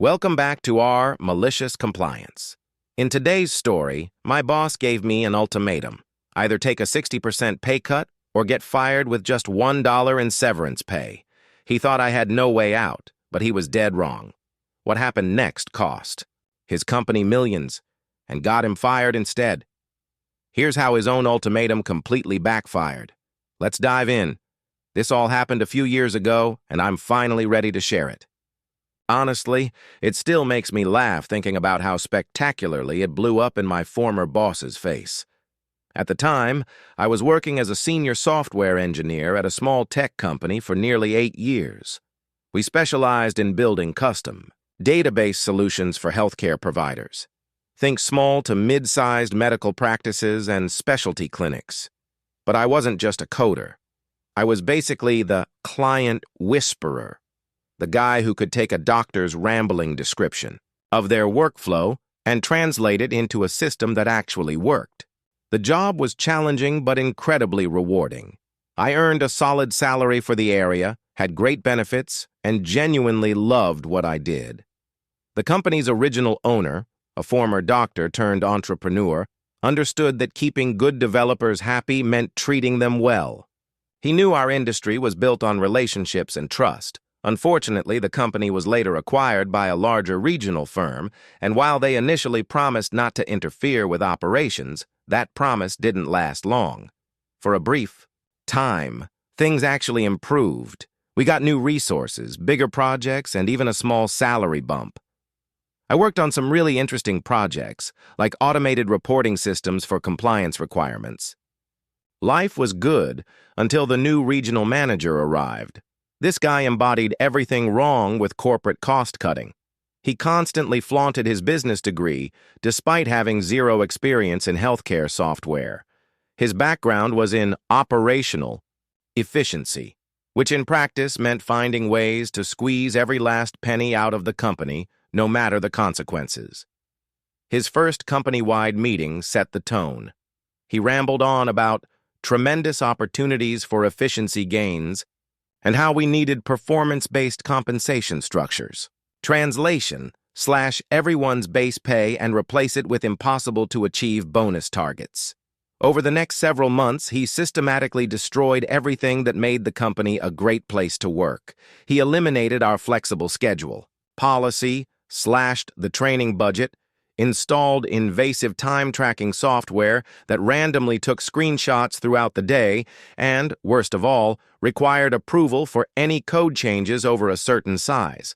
Welcome back to Malicious Compliance. In today's story, my boss gave me an ultimatum. Either take a 60% pay cut or get fired with just $1 in severance pay. He thought I had no way out, but he was dead wrong. What happened next cost his company millions and got him fired instead. Here's how his own ultimatum completely backfired. Let's dive in. This all happened a few years ago, and I'm finally ready to share it. Honestly, it still makes me laugh thinking about how spectacularly it blew up in my former boss's face. At the time, I was working as a senior software engineer at a small tech company for nearly 8 years. We specialized in building custom, database solutions for healthcare providers. Think small to mid-sized medical practices and specialty clinics. But I wasn't just a coder. I was basically the client whisperer. The guy who could take a doctor's rambling description of their workflow and translate it into a system that actually worked. The job was challenging but incredibly rewarding. I earned a solid salary for the area, had great benefits, and genuinely loved what I did. The company's original owner, a former doctor turned entrepreneur, understood that keeping good developers happy meant treating them well. He knew our industry was built on relationships and trust. Unfortunately, the company was later acquired by a larger regional firm, and while they initially promised not to interfere with operations, that promise didn't last long. For a brief time, things actually improved. We got new resources, bigger projects, and even a small salary bump. I worked on some really interesting projects, like automated reporting systems for compliance requirements. Life was good until the new regional manager arrived. This guy embodied everything wrong with corporate cost-cutting. He constantly flaunted his business degree, despite having zero experience in healthcare software. His background was in operational efficiency, which in practice meant finding ways to squeeze every last penny out of the company, no matter the consequences. His first company-wide meeting set the tone. He rambled on about tremendous opportunities for efficiency gains and how we needed performance-based compensation structures. Translation: slash everyone's base pay and replace it with impossible-to-achieve bonus targets. Over the next several months, he systematically destroyed everything that made the company a great place to work. He eliminated our flexible schedule, policy, slashed the training budget, installed invasive time-tracking software that randomly took screenshots throughout the day, and, worst of all, required approval for any code changes over a certain size.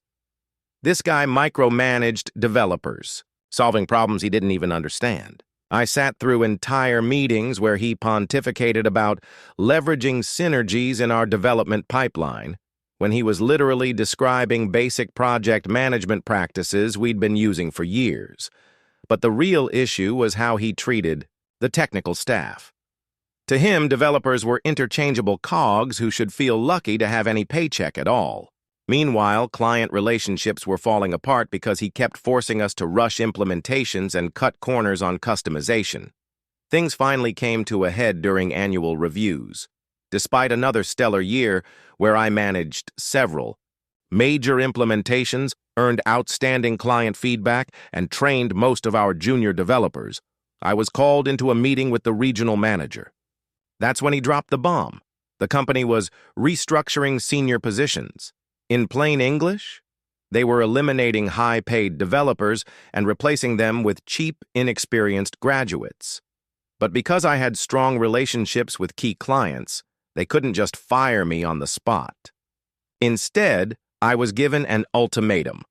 This guy micromanaged developers, solving problems he didn't even understand. I sat through entire meetings where he pontificated about leveraging synergies in our development pipeline, when he was literally describing basic project management practices we'd been using for years. But the real issue was how he treated the technical staff. To him, developers were interchangeable cogs who should feel lucky to have any paycheck at all. Meanwhile, client relationships were falling apart because he kept forcing us to rush implementations and cut corners on customization. Things finally came to a head during annual reviews. Despite another stellar year where I managed several major implementations, earned outstanding client feedback, and trained most of our junior developers, I was called into a meeting with the regional manager. That's when he dropped the bomb. The company was restructuring senior positions. In plain English, they were eliminating high-paid developers and replacing them with cheap, inexperienced graduates. But because I had strong relationships with key clients, they couldn't just fire me on the spot. Instead, I was given an ultimatum.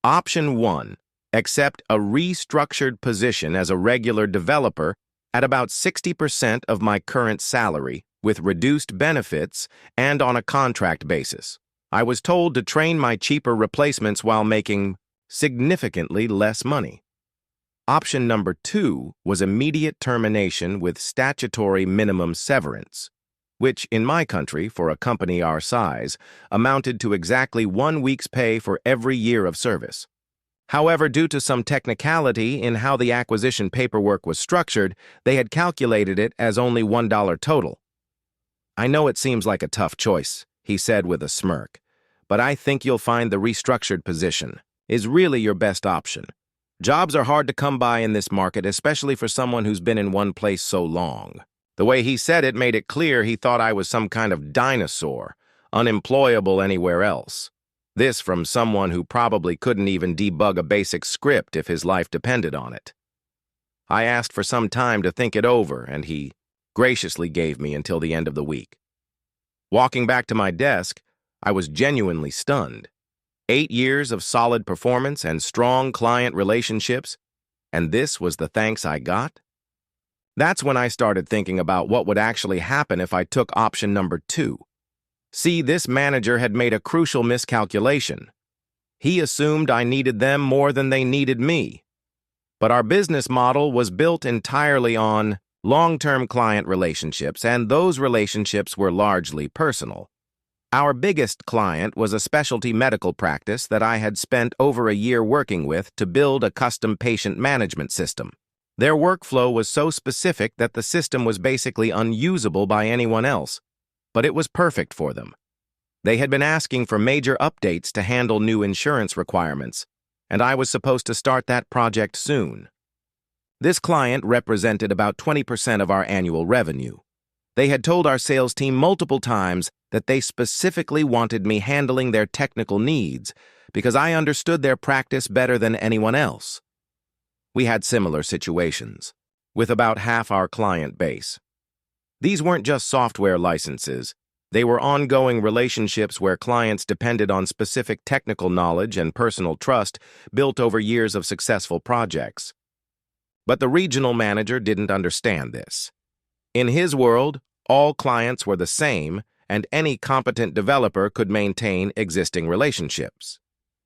Option 1, accept a restructured position as a regular developer at about 60% of my current salary, with reduced benefits and on a contract basis. I was told to train my cheaper replacements while making significantly less money. Option number 2 was immediate termination with statutory minimum severance, which, in my country, for a company our size, amounted to exactly 1 week's pay for every year of service. However, due to some technicality in how the acquisition paperwork was structured, they had calculated it as only $1 total. I know it seems like a tough choice, he said with a smirk, but I think you'll find the restructured position. is really your best option. Jobs are hard to come by in this market, especially for someone who's been in one place so long. The way he said it made it clear he thought I was some kind of dinosaur, unemployable anywhere else. This from someone who probably couldn't even debug a basic script if his life depended on it. I asked for some time to think it over, and he graciously gave me until the end of the week. Walking back to my desk, I was genuinely stunned. 8 years of solid performance and strong client relationships, and this was the thanks I got? That's when I started thinking about what would actually happen if I took option number 2. See, this manager had made a crucial miscalculation. He assumed I needed them more than they needed me. But our business model was built entirely on long-term client relationships, and those relationships were largely personal. Our biggest client was a specialty medical practice that I had spent over a year working with to build a custom patient management system. Their workflow was so specific that the system was basically unusable by anyone else, but it was perfect for them. They had been asking for major updates to handle new insurance requirements, and I was supposed to start that project soon. This client represented about 20% of our annual revenue. They had told our sales team multiple times that they specifically wanted me handling their technical needs because I understood their practice better than anyone else. We had similar situations, with about half our client base. These weren't just software licenses. They were ongoing relationships where clients depended on specific technical knowledge and personal trust built over years of successful projects. But the regional manager didn't understand this. In his world, all clients were the same, and any competent developer could maintain existing relationships.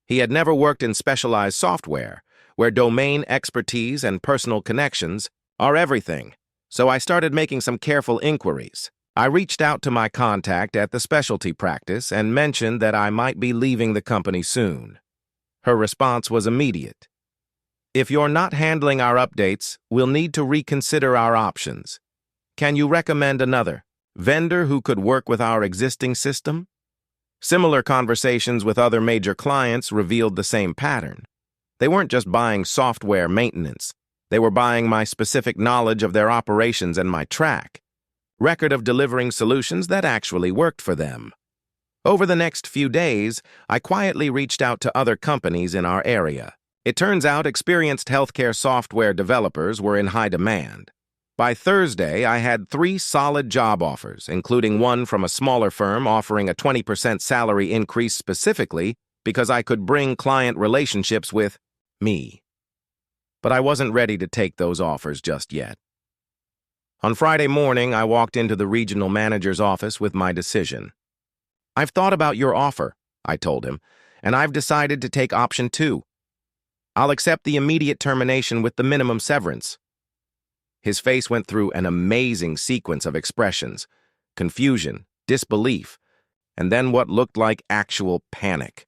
He had never worked in specialized software, where domain expertise and personal connections are everything, so I started making some careful inquiries. I reached out to my contact at the specialty practice and mentioned that I might be leaving the company soon. Her response was immediate. "If you're not handling our updates, we'll need to reconsider our options. Can you recommend another vendor who could work with our existing system?" Similar conversations with other major clients revealed the same pattern. They weren't just buying software maintenance. They were buying my specific knowledge of their operations and my track record of delivering solutions that actually worked for them. Over the next few days, I quietly reached out to other companies in our area. It turns out experienced healthcare software developers were in high demand. By Thursday, I had 3 solid job offers, including one from a smaller firm offering a 20% salary increase specifically because I could bring client relationships with me. But I wasn't ready to take those offers just yet. On Friday morning, I walked into the regional manager's office with my decision. "I've thought about your offer," I told him, "and I've decided to take option 2. I'll accept the immediate termination with the minimum severance." His face went through an amazing sequence of expressions: confusion, disbelief, and then what looked like actual panic.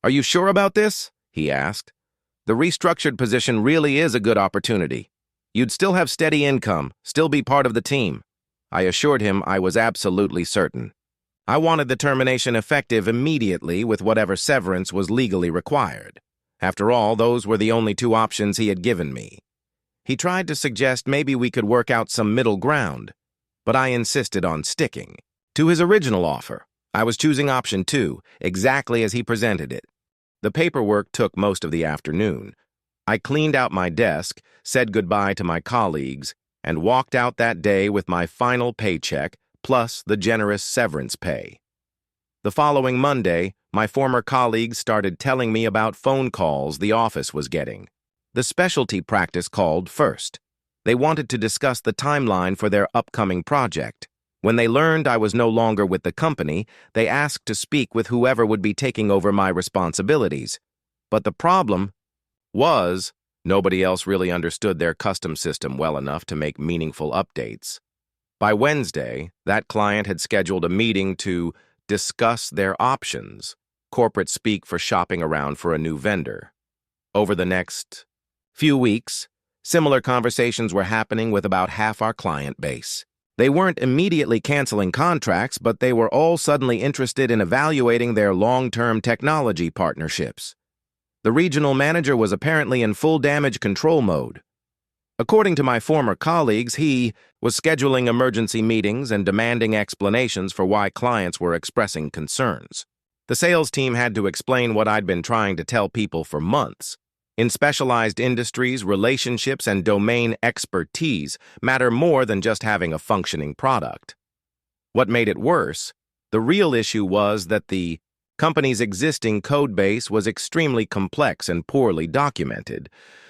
"Are you sure about this?" he asked. "The restructured position really is a good opportunity. You'd still have steady income, still be part of the team." I assured him I was absolutely certain. I wanted the termination effective immediately with whatever severance was legally required. After all, those were the only 2 options he had given me. He tried to suggest maybe we could work out some middle ground, but I insisted on sticking to his original offer. I was choosing option 2, exactly as he presented it. The paperwork took most of the afternoon. I cleaned out my desk, said goodbye to my colleagues, and walked out that day with my final paycheck plus the generous severance pay. The following Monday, my former colleagues started telling me about phone calls the office was getting. The specialty practice called first. They wanted to discuss the timeline for their upcoming project. When they learned I was no longer with the company, they asked to speak with whoever would be taking over my responsibilities. But the problem was nobody else really understood their custom system well enough to make meaningful updates. By Wednesday, that client had scheduled a meeting to discuss their options, corporate speak for shopping around for a new vendor. Over the next few weeks, similar conversations were happening with about half our client base. They weren't immediately canceling contracts, but they were all suddenly interested in evaluating their long-term technology partnerships. The regional manager was apparently in full damage control mode. According to my former colleagues, he was scheduling emergency meetings and demanding explanations for why clients were expressing concerns. The sales team had to explain what I'd been trying to tell people for months. In specialized industries, relationships and domain expertise matter more than just having a functioning product. What made it worse, the real issue was that the company's existing code base was extremely complex and poorly documented.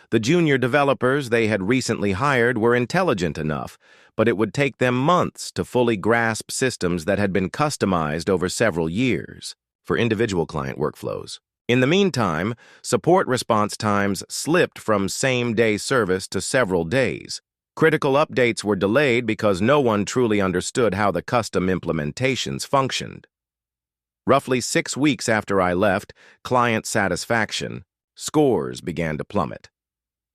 The junior developers they had recently hired were intelligent enough, but it would take them months to fully grasp systems that had been customized over several years for individual client workflows. In the meantime, support response times slipped from same-day service to several days. Critical updates were delayed because no one truly understood how the custom implementations functioned. Roughly 6 weeks after I left, client satisfaction scores began to plummet.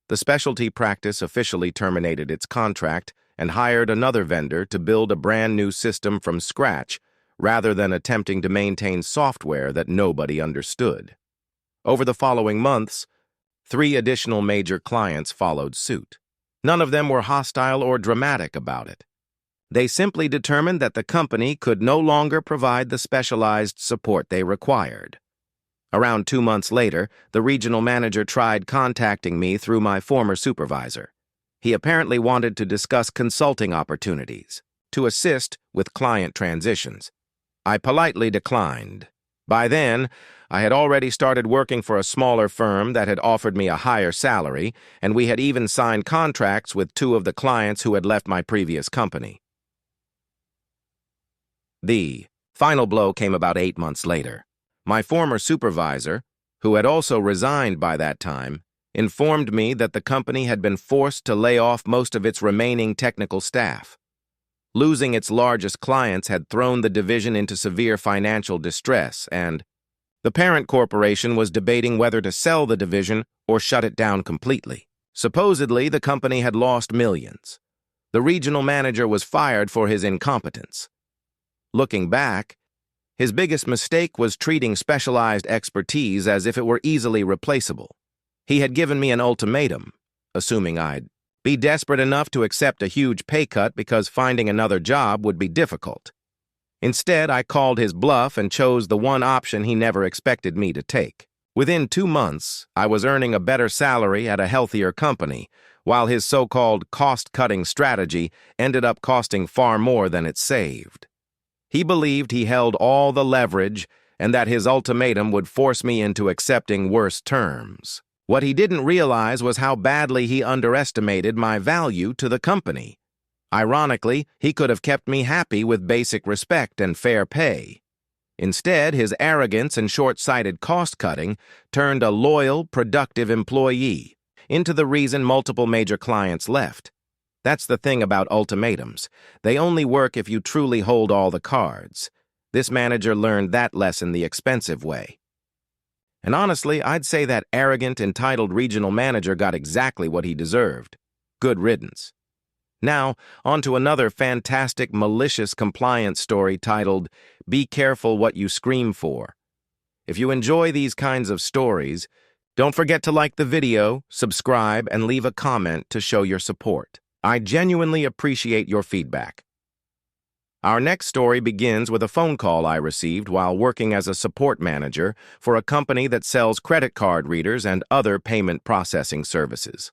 The specialty practice officially terminated its contract and hired another vendor to build a brand new system from scratch rather than attempting to maintain software that nobody understood. Over the following months, 3 additional major clients followed suit. None of them were hostile or dramatic about it. They simply determined that the company could no longer provide the specialized support they required. Around 2 months later, the regional manager tried contacting me through my former supervisor. He apparently wanted to discuss consulting opportunities, to assist with client transitions. I politely declined. By then, I had already started working for a smaller firm that had offered me a higher salary, and we had even signed contracts with 2 of the clients who had left my previous company. The final blow came about 8 months later. My former supervisor, who had also resigned by that time, informed me that the company had been forced to lay off most of its remaining technical staff. Losing its largest clients had thrown the division into severe financial distress, and the parent corporation was debating whether to sell the division or shut it down completely. Supposedly, the company had lost millions. The regional manager was fired for his incompetence. Looking back, his biggest mistake was treating specialized expertise as if it were easily replaceable. He had given me an ultimatum, assuming I'd be desperate enough to accept a huge pay cut because finding another job would be difficult. Instead, I called his bluff and chose the one option he never expected me to take. Within 2 months, I was earning a better salary at a healthier company, while his so-called cost-cutting strategy ended up costing far more than it saved. He believed he held all the leverage and that his ultimatum would force me into accepting worse terms. What he didn't realize was how badly he underestimated my value to the company. Ironically, he could have kept me happy with basic respect and fair pay. Instead, his arrogance and short-sighted cost-cutting turned a loyal, productive employee into the reason multiple major clients left. That's the thing about ultimatums. They only work if you truly hold all the cards. This manager learned that lesson the expensive way. And honestly, I'd say that arrogant, entitled regional manager got exactly what he deserved. Good riddance. Now, on to another fantastic malicious compliance story titled, Be Careful What You Scream For. If you enjoy these kinds of stories, don't forget to like the video, subscribe, and leave a comment to show your support. I genuinely appreciate your feedback. Our next story begins with a phone call I received while working as a support manager for a company that sells credit card readers and other payment processing services.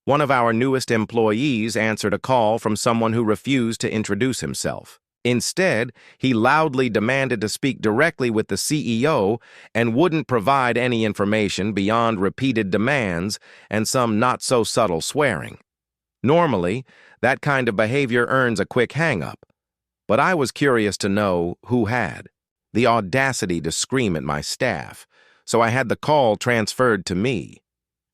One of our newest employees answered a call from someone who refused to introduce himself. Instead, he loudly demanded to speak directly with the CEO and wouldn't provide any information beyond repeated demands and some not-so-subtle swearing. Normally, that kind of behavior earns a quick hang-up. But I was curious to know who had the audacity to scream at my staff, so I had the call transferred to me.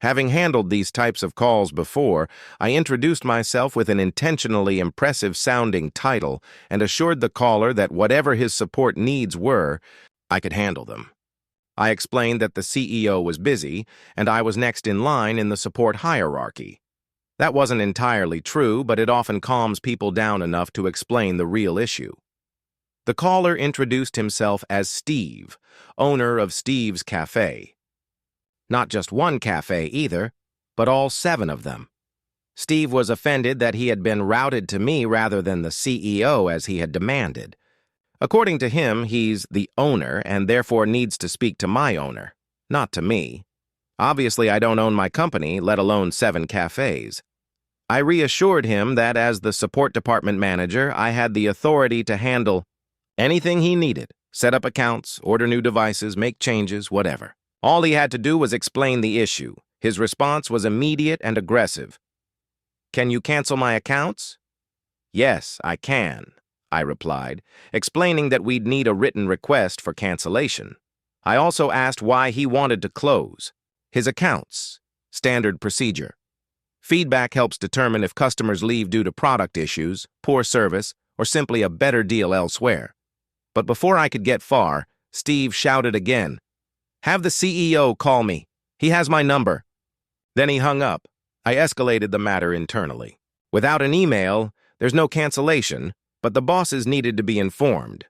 Having handled these types of calls before, I introduced myself with an intentionally impressive-sounding title and assured the caller that whatever his support needs were, I could handle them. I explained that the CEO was busy, and I was next in line in the support hierarchy. That wasn't entirely true, but it often calms people down enough to explain the real issue. The caller introduced himself as Steve, owner of Steve's Cafe. Not just one cafe either, but all 7 of them. Steve was offended that he had been routed to me rather than the CEO as he had demanded. According to him, he's the owner and therefore needs to speak to my owner, not to me. Obviously, I don't own my company, let alone 7 cafes. I reassured him that as the support department manager, I had the authority to handle anything he needed, set up accounts, order new devices, make changes, whatever. All he had to do was explain the issue. His response was immediate and aggressive. "Can you cancel my accounts?" "Yes, I can," I replied, explaining that we'd need a written request for cancellation. I also asked why he wanted to close. His accounts. Standard procedure. Feedback helps determine if customers leave due to product issues, poor service, or simply a better deal elsewhere. But before I could get far, Steve shouted again, "Have the CEO call me. He has my number." Then he hung up. I escalated the matter internally. Without an email, there's no cancellation, but the bosses needed to be informed.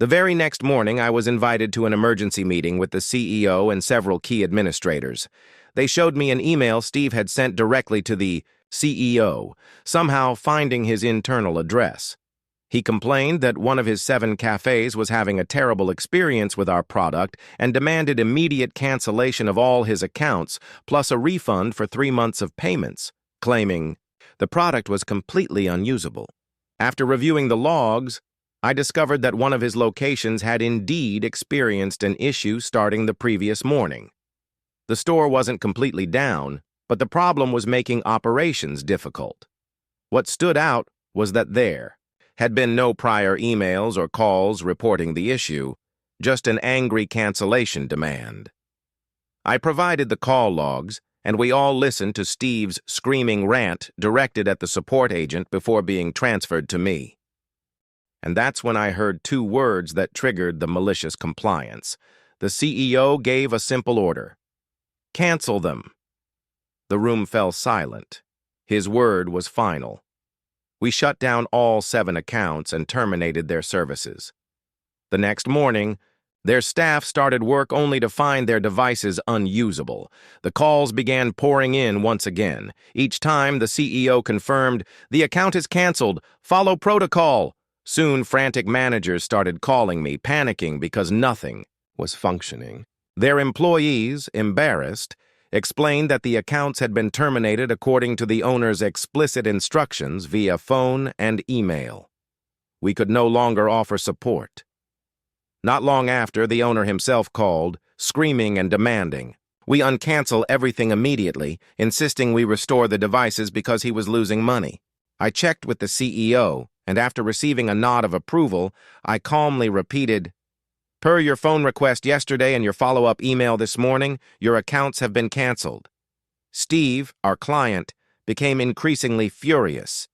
The very next morning, I was invited to an emergency meeting with the CEO and several key administrators. They showed me an email Steve had sent directly to the CEO, somehow finding his internal address. He complained that one of his 7 cafes was having a terrible experience with our product and demanded immediate cancellation of all his accounts, plus a refund for 3 months of payments, claiming the product was completely unusable. After reviewing the logs, I discovered that one of his locations had indeed experienced an issue starting the previous morning. The store wasn't completely down, but the problem was making operations difficult. What stood out was that there had been no prior emails or calls reporting the issue, just an angry cancellation demand. I provided the call logs, and we all listened to Steve's screaming rant directed at the support agent before being transferred to me. And that's when I heard 2 words that triggered the malicious compliance. The CEO gave a simple order. "Cancel them." The room fell silent. His word was final. We shut down all 7 accounts and terminated their services. The next morning, their staff started work only to find their devices unusable. The calls began pouring in once again. Each time, the CEO confirmed, "The account is canceled. Follow protocol." Soon, frantic managers started calling me, panicking because nothing was functioning. Their employees, embarrassed, explained that the accounts had been terminated according to the owner's explicit instructions via phone and email. We could no longer offer support. Not long after, the owner himself called, screaming and demanding. We uncancel everything immediately, insisting we restore the devices because he was losing money. I checked with the CEO, and after receiving a nod of approval, I calmly repeated, "Per your phone request yesterday and your follow-up email this morning, your accounts have been canceled." Steve, our client, became increasingly furious,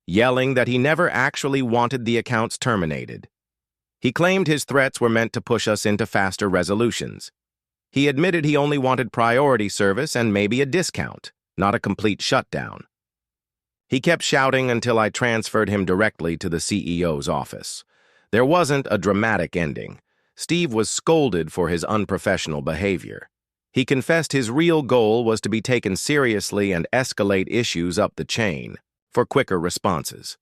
yelling that he never actually wanted the accounts terminated. He claimed his threats were meant to push us into faster resolutions. He admitted he only wanted priority service and maybe a discount, not a complete shutdown. He kept shouting until I transferred him directly to the CEO's office. There wasn't a dramatic ending. Steve was scolded for his unprofessional behavior. He confessed his real goal was to be taken seriously and escalate issues up the chain for quicker responses.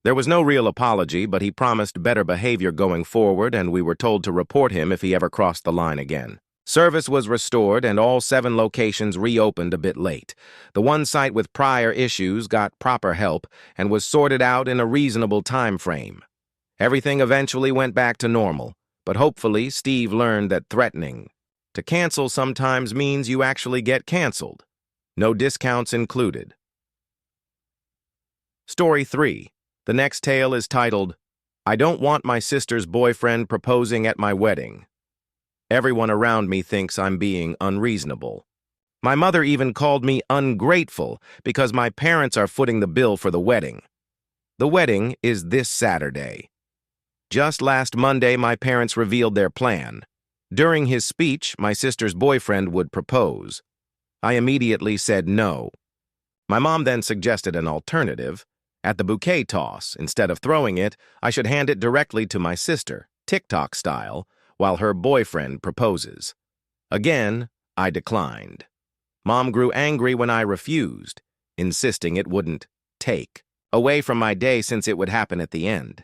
There was no real apology, but he promised better behavior going forward, and we were told to report him if he ever crossed the line again. Service was restored, and all 7 locations reopened a bit late. The one site with prior issues got proper help and was sorted out in a reasonable time frame. Everything eventually went back to normal, but hopefully Steve learned that threatening to cancel sometimes means you actually get canceled. No discounts included. Story 3. The next tale is titled, "I Don't Want My Sister's Boyfriend Proposing at My Wedding." Everyone around me thinks I'm being unreasonable. My mother even called me ungrateful because my parents are footing the bill for the wedding. The wedding is this Saturday. Just last Monday, my parents revealed their plan. During his speech, my sister's boyfriend would propose. I immediately said no. My mom then suggested an alternative. At the bouquet toss, instead of throwing it, I should hand it directly to my sister, TikTok style, while her boyfriend proposes. Again, I declined. Mom grew angry when I refused, insisting it wouldn't take away from my day since it would happen at the end.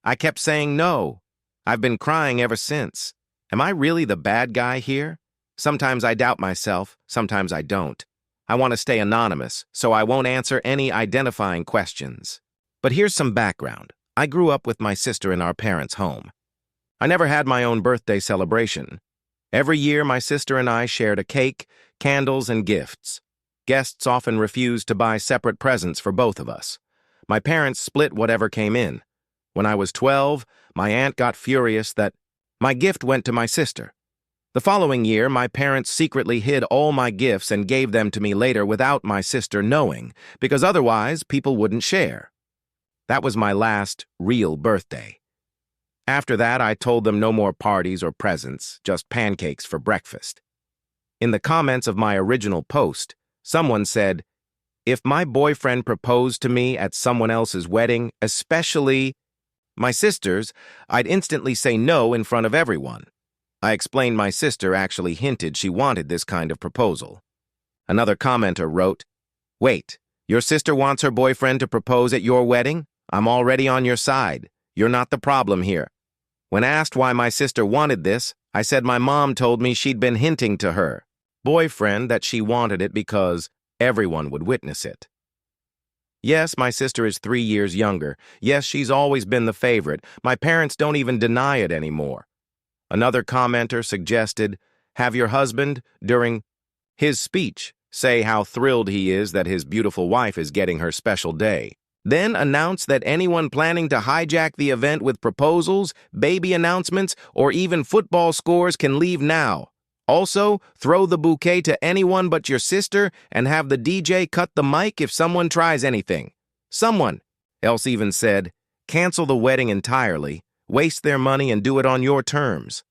I kept saying no. I've been crying ever since. Am I really the bad guy here? Sometimes I doubt myself, sometimes I don't. I want to stay anonymous, so I won't answer any identifying questions. But here's some background. I grew up with my sister in our parents' home. I never had my own birthday celebration. Every year, my sister and I shared a cake, candles, and gifts. Guests often refused to buy separate presents for both of us. My parents split whatever came in. When I was 12, my aunt got furious that my gift went to my sister. The following year, my parents secretly hid all my gifts and gave them to me later without my sister knowing, because otherwise people wouldn't share. That was my last real birthday. After that, I told them no more parties or presents, just pancakes for breakfast. In the comments of my original post, someone said, "If my boyfriend proposed to me at someone else's wedding, especially my sister's, I'd instantly say no in front of everyone." I explained my sister actually hinted she wanted this kind of proposal. Another commenter wrote, "Wait, your sister wants her boyfriend to propose at your wedding? I'm already on your side. You're not the problem here." When asked why my sister wanted this, I said my mom told me she'd been hinting to her boyfriend that she wanted it because everyone would witness it. Yes, my sister is 3 years younger. Yes, she's always been the favorite. My parents don't even deny it anymore. Another commenter suggested, have your husband, during his speech, say how thrilled he is that his beautiful wife is getting her special day. Then announce that anyone planning to hijack the event with proposals, baby announcements, or even football scores can leave now. Also, throw the bouquet to anyone but your sister and have the DJ cut the mic if someone tries anything. Someone else even said, cancel the wedding entirely, waste their money and do it on your terms.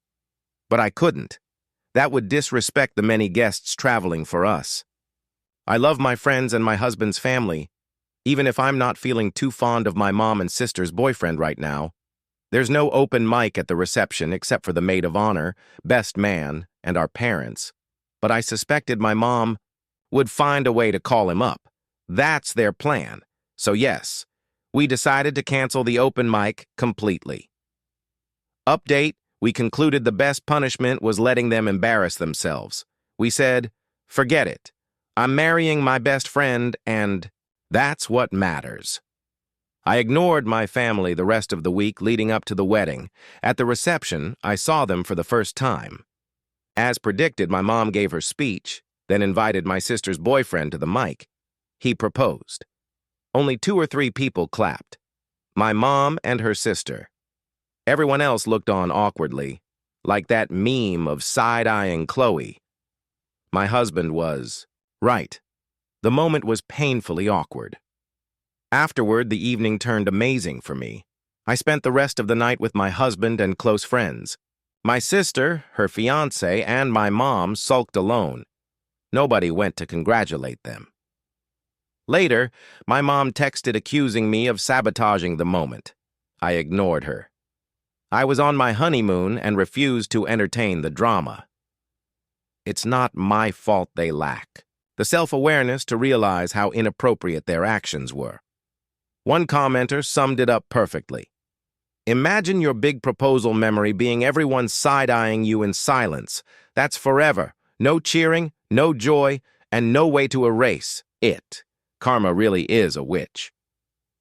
But I couldn't. That would disrespect the many guests traveling for us. I love my friends and my husband's family, even if I'm not feeling too fond of my mom and sister's boyfriend right now. There's no open mic at the reception except for the maid of honor, best man, and our parents. But I suspected my mom would find a way to call him up. That's their plan. So yes, we decided to cancel the open mic completely. Update, we concluded the best punishment was letting them embarrass themselves. We said, forget it. I'm marrying my best friend and that's what matters. I ignored my family the rest of the week leading up to the wedding. At the reception, I saw them for the first time. As predicted, my mom gave her speech, then invited my sister's boyfriend to the mic. He proposed. Only 2 or 3 people clapped. My mom and her sister. Everyone else looked on awkwardly, like that meme of side-eyeing Chloe. My husband was right. The moment was painfully awkward. Afterward, the evening turned amazing for me. I spent the rest of the night with my husband and close friends. My sister, her fiancé, and my mom sulked alone. Nobody went to congratulate them. Later, my mom texted accusing me of sabotaging the moment. I ignored her. I was on my honeymoon and refused to entertain the drama. It's not my fault they lack the self-awareness to realize how inappropriate their actions were. One commenter summed it up perfectly. Imagine your big proposal memory being everyone side-eyeing you in silence. That's forever. No cheering, no joy, and no way to erase it. Karma really is a witch.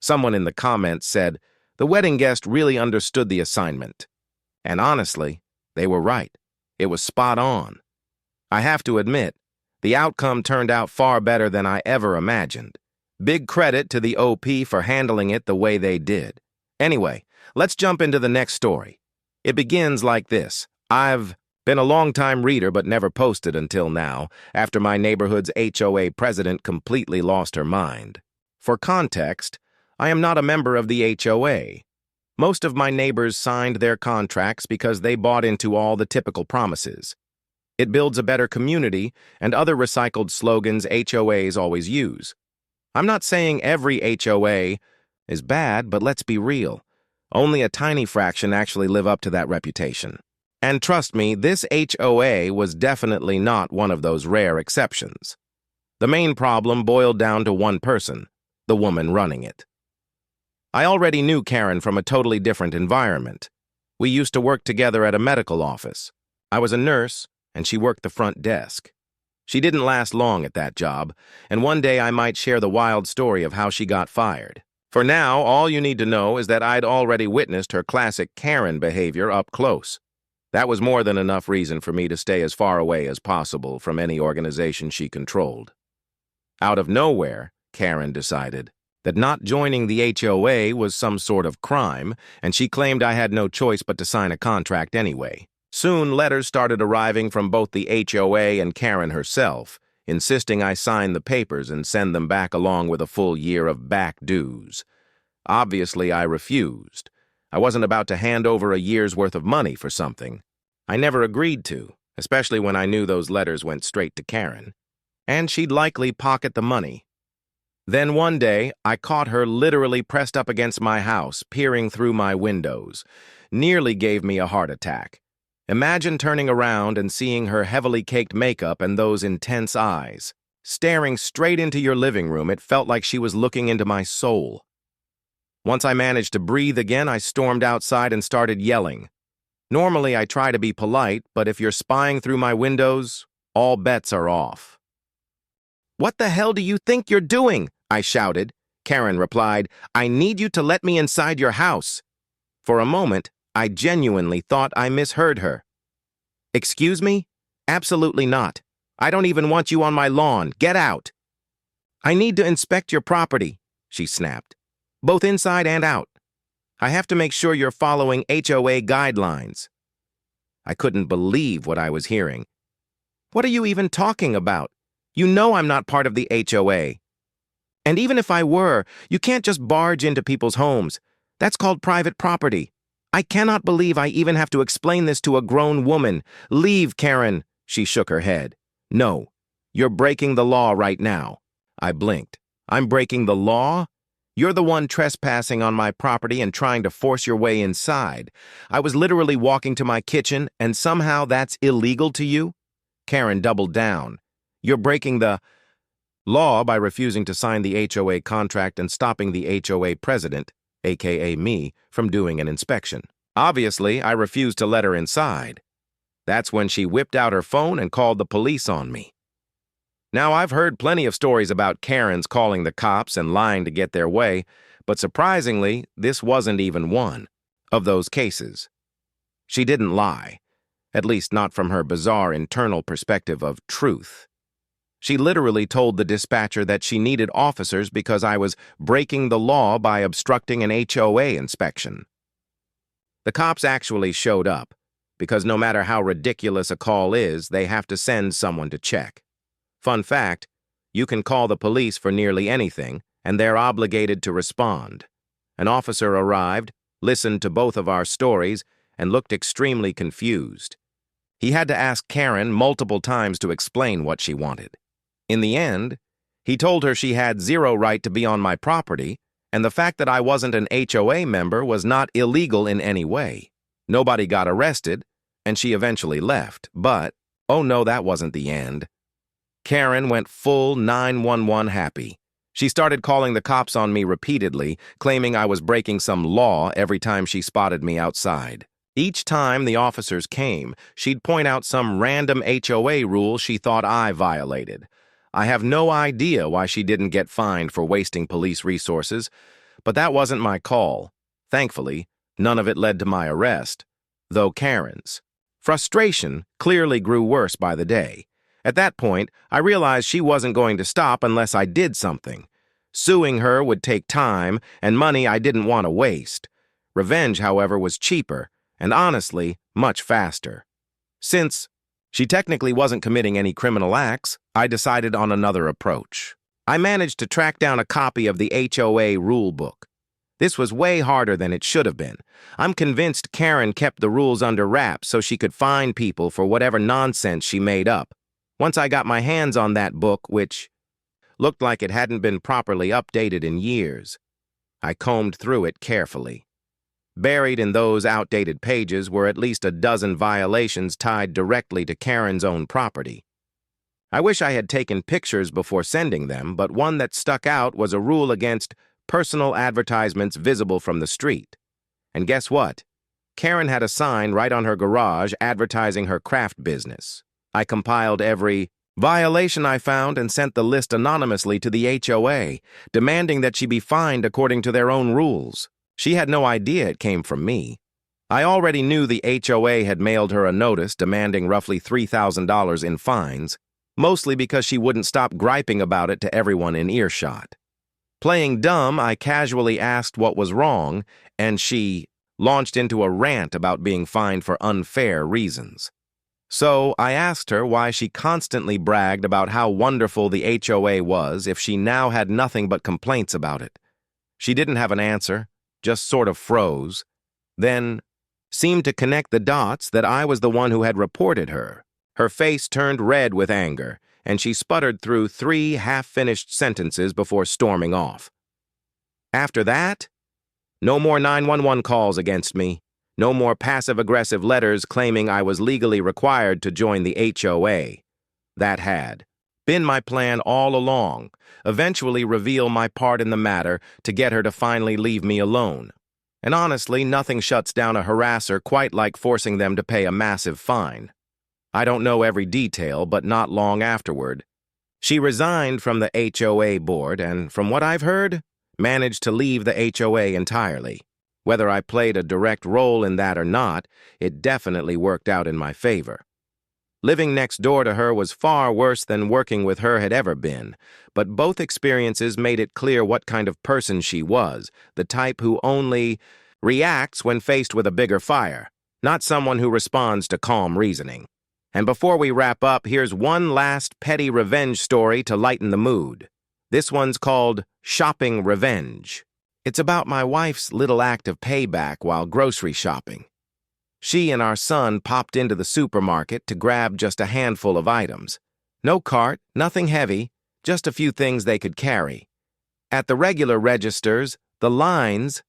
Someone in the comments said, the wedding guest really understood the assignment. And honestly, they were right. It was spot on. I have to admit, the outcome turned out far better than I ever imagined. Big credit to the OP for handling it the way they did. Anyway, let's jump into the next story. It begins like this. I've been a long-time reader but never posted until now, after my neighborhood's HOA president completely lost her mind. For context, I am not a member of the HOA. Most of my neighbors signed their contracts because they bought into all the typical promises. It builds a better community and other recycled slogans HOAs always use. I'm not saying every HOA is bad, but let's be real. Only a tiny fraction actually live up to that reputation. And trust me, this HOA was definitely not one of those rare exceptions. The main problem boiled down to one person, the woman running it. I already knew Karen from a totally different environment. We used to work together at a medical office. I was a nurse, and she worked the front desk. She didn't last long at that job, and one day I might share the wild story of how she got fired. For now, all you need to know is that I'd already witnessed her classic Karen behavior up close. That was more than enough reason for me to stay as far away as possible from any organization she controlled. Out of nowhere, Karen decided that not joining the HOA was some sort of crime, and she claimed I had no choice but to sign a contract anyway. Soon, letters started arriving from both the HOA and Karen herself, insisting I sign the papers and send them back along with a full year of back dues. Obviously, I refused. I wasn't about to hand over a year's worth of money for something I never agreed to, especially when I knew those letters went straight to Karen. And she'd likely pocket the money. Then one day, I caught her literally pressed up against my house, peering through my windows. Nearly gave me a heart attack. Imagine turning around and seeing her heavily caked makeup and those intense eyes. Staring straight into your living room, it felt like she was looking into my soul. Once I managed to breathe again, I stormed outside and started yelling. Normally, I try to be polite, but if you're spying through my windows, all bets are off. "What the hell do you think you're doing?" I shouted. Karen replied, "I need you to let me inside your house." For a moment, I genuinely thought I misheard her. "Excuse me? Absolutely not. I don't even want you on my lawn. Get out." "I need to inspect your property," she snapped, "both inside and out. I have to make sure you're following HOA guidelines." I couldn't believe what I was hearing. "What are you even talking about? You know I'm not part of the HOA. And even if I were, you can't just barge into people's homes. That's called private property. I cannot believe I even have to explain this to a grown woman. Leave, Karen." She shook her head. "No, you're breaking the law right now." I blinked. "I'm breaking the law? You're the one trespassing on my property and trying to force your way inside. I was literally walking to my kitchen, and somehow that's illegal to you?" Karen doubled down. "You're breaking the law by refusing to sign the HOA contract and stopping the HOA president, aka me, from doing an inspection." Obviously, I refused to let her inside. That's when she whipped out her phone and called the police on me. Now, I've heard plenty of stories about Karens calling the cops and lying to get their way, but surprisingly, this wasn't even one of those cases. She didn't lie, at least not from her bizarre internal perspective of truth. She literally told the dispatcher that she needed officers because I was breaking the law by obstructing an HOA inspection. The cops actually showed up, because no matter how ridiculous a call is, they have to send someone to check. Fun fact, you can call the police for nearly anything, and they're obligated to respond. An officer arrived, listened to both of our stories, and looked extremely confused. He had to ask Karen multiple times to explain what she wanted. In the end, he told her she had zero right to be on my property, and the fact that I wasn't an HOA member was not illegal in any way. Nobody got arrested, and she eventually left, but, oh no, that wasn't the end. Karen went full 911 happy. She started calling the cops on me repeatedly, claiming I was breaking some law every time she spotted me outside. Each time the officers came, she'd point out some random HOA rule she thought I violated. I have no idea why she didn't get fined for wasting police resources, but that wasn't my call. Thankfully, none of it led to my arrest, though Karen's. Frustration clearly grew worse by the day. At that point, I realized she wasn't going to stop unless I did something. Suing her would take time and money I didn't want to waste. Revenge, however, was cheaper and honestly, much faster. Since she technically wasn't committing any criminal acts, I decided on another approach. I managed to track down a copy of the HOA rule book. This was way harder than it should have been. I'm convinced Karen kept the rules under wraps so she could fine people for whatever nonsense she made up. Once I got my hands on that book, which looked like it hadn't been properly updated in years, I combed through it carefully. Buried in those outdated pages were at least a dozen violations tied directly to Karen's own property. I wish I had taken pictures before sending them, but one that stuck out was a rule against personal advertisements visible from the street. And guess what? Karen had a sign right on her garage advertising her craft business. I compiled every violation I found and sent the list anonymously to the HOA, demanding that she be fined according to their own rules. She had no idea it came from me. I already knew the HOA had mailed her a notice demanding roughly $3,000 in fines, mostly because she wouldn't stop griping about it to everyone in earshot. Playing dumb, I casually asked what was wrong, and she launched into a rant about being fined for unfair reasons. So I asked her why she constantly bragged about how wonderful the HOA was if she now had nothing but complaints about it. She didn't have an answer, just sort of froze, then seemed to connect the dots that I was the one who had reported her. Her face turned red with anger, and she sputtered through 3 half-finished sentences before storming off. After that, no more 911 calls against me, no more passive-aggressive letters claiming I was legally required to join the HOA. That had been my plan all along, eventually reveal my part in the matter to get her to finally leave me alone. And honestly, nothing shuts down a harasser quite like forcing them to pay a massive fine. I don't know every detail, but not long afterward, she resigned from the HOA board and, from what I've heard, managed to leave the HOA entirely. Whether I played a direct role in that or not, it definitely worked out in my favor. Living next door to her was far worse than working with her had ever been, but both experiences made it clear what kind of person she was, the type who only reacts when faced with a bigger fire, not someone who responds to calm reasoning. And before we wrap up, here's one last petty revenge story to lighten the mood. This one's called Shopping Revenge. It's about my wife's little act of payback while grocery shopping. She and our son popped into the supermarket to grab just a handful of items. No cart, nothing heavy, just a few things they could carry. At the regular registers, the lines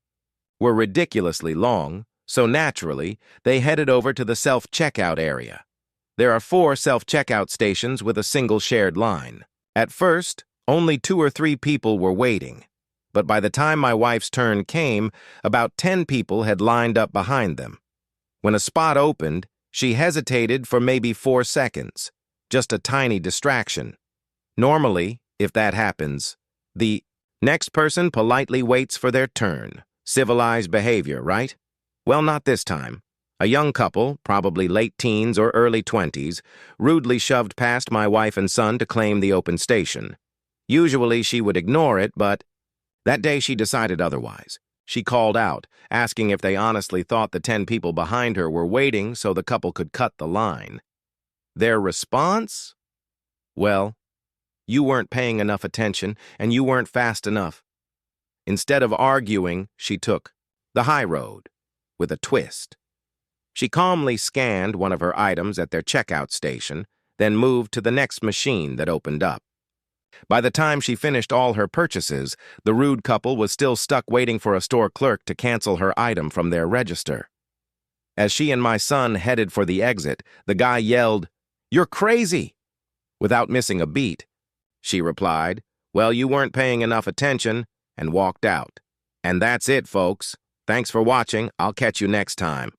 were ridiculously long, so naturally, they headed over to the self-checkout area. There are 4 self-checkout stations with a single shared line. At first, only 2 or 3 people were waiting, but by the time my wife's turn came, about 10 people had lined up behind them. When a spot opened, she hesitated for maybe 4 seconds, just a tiny distraction. Normally, if that happens, the next person politely waits for their turn. Civilized behavior, right? Well, not this time. A young couple, probably late teens or early 20s, rudely shoved past my wife and son to claim the open station. Usually she would ignore it, but that day she decided otherwise. She called out, asking if they honestly thought the 10 people behind her were waiting so the couple could cut the line. Their response? Well, you weren't paying enough attention and you weren't fast enough. Instead of arguing, she took the high road with a twist. She calmly scanned one of her items at their checkout station, then moved to the next machine that opened up. By the time she finished all her purchases, the rude couple was still stuck waiting for a store clerk to cancel her item from their register. As she and my son headed for the exit, the guy yelled, "You're crazy!" Without missing a beat, she replied, "Well, you weren't paying enough attention," and walked out. And that's it, folks. Thanks for watching. I'll catch you next time.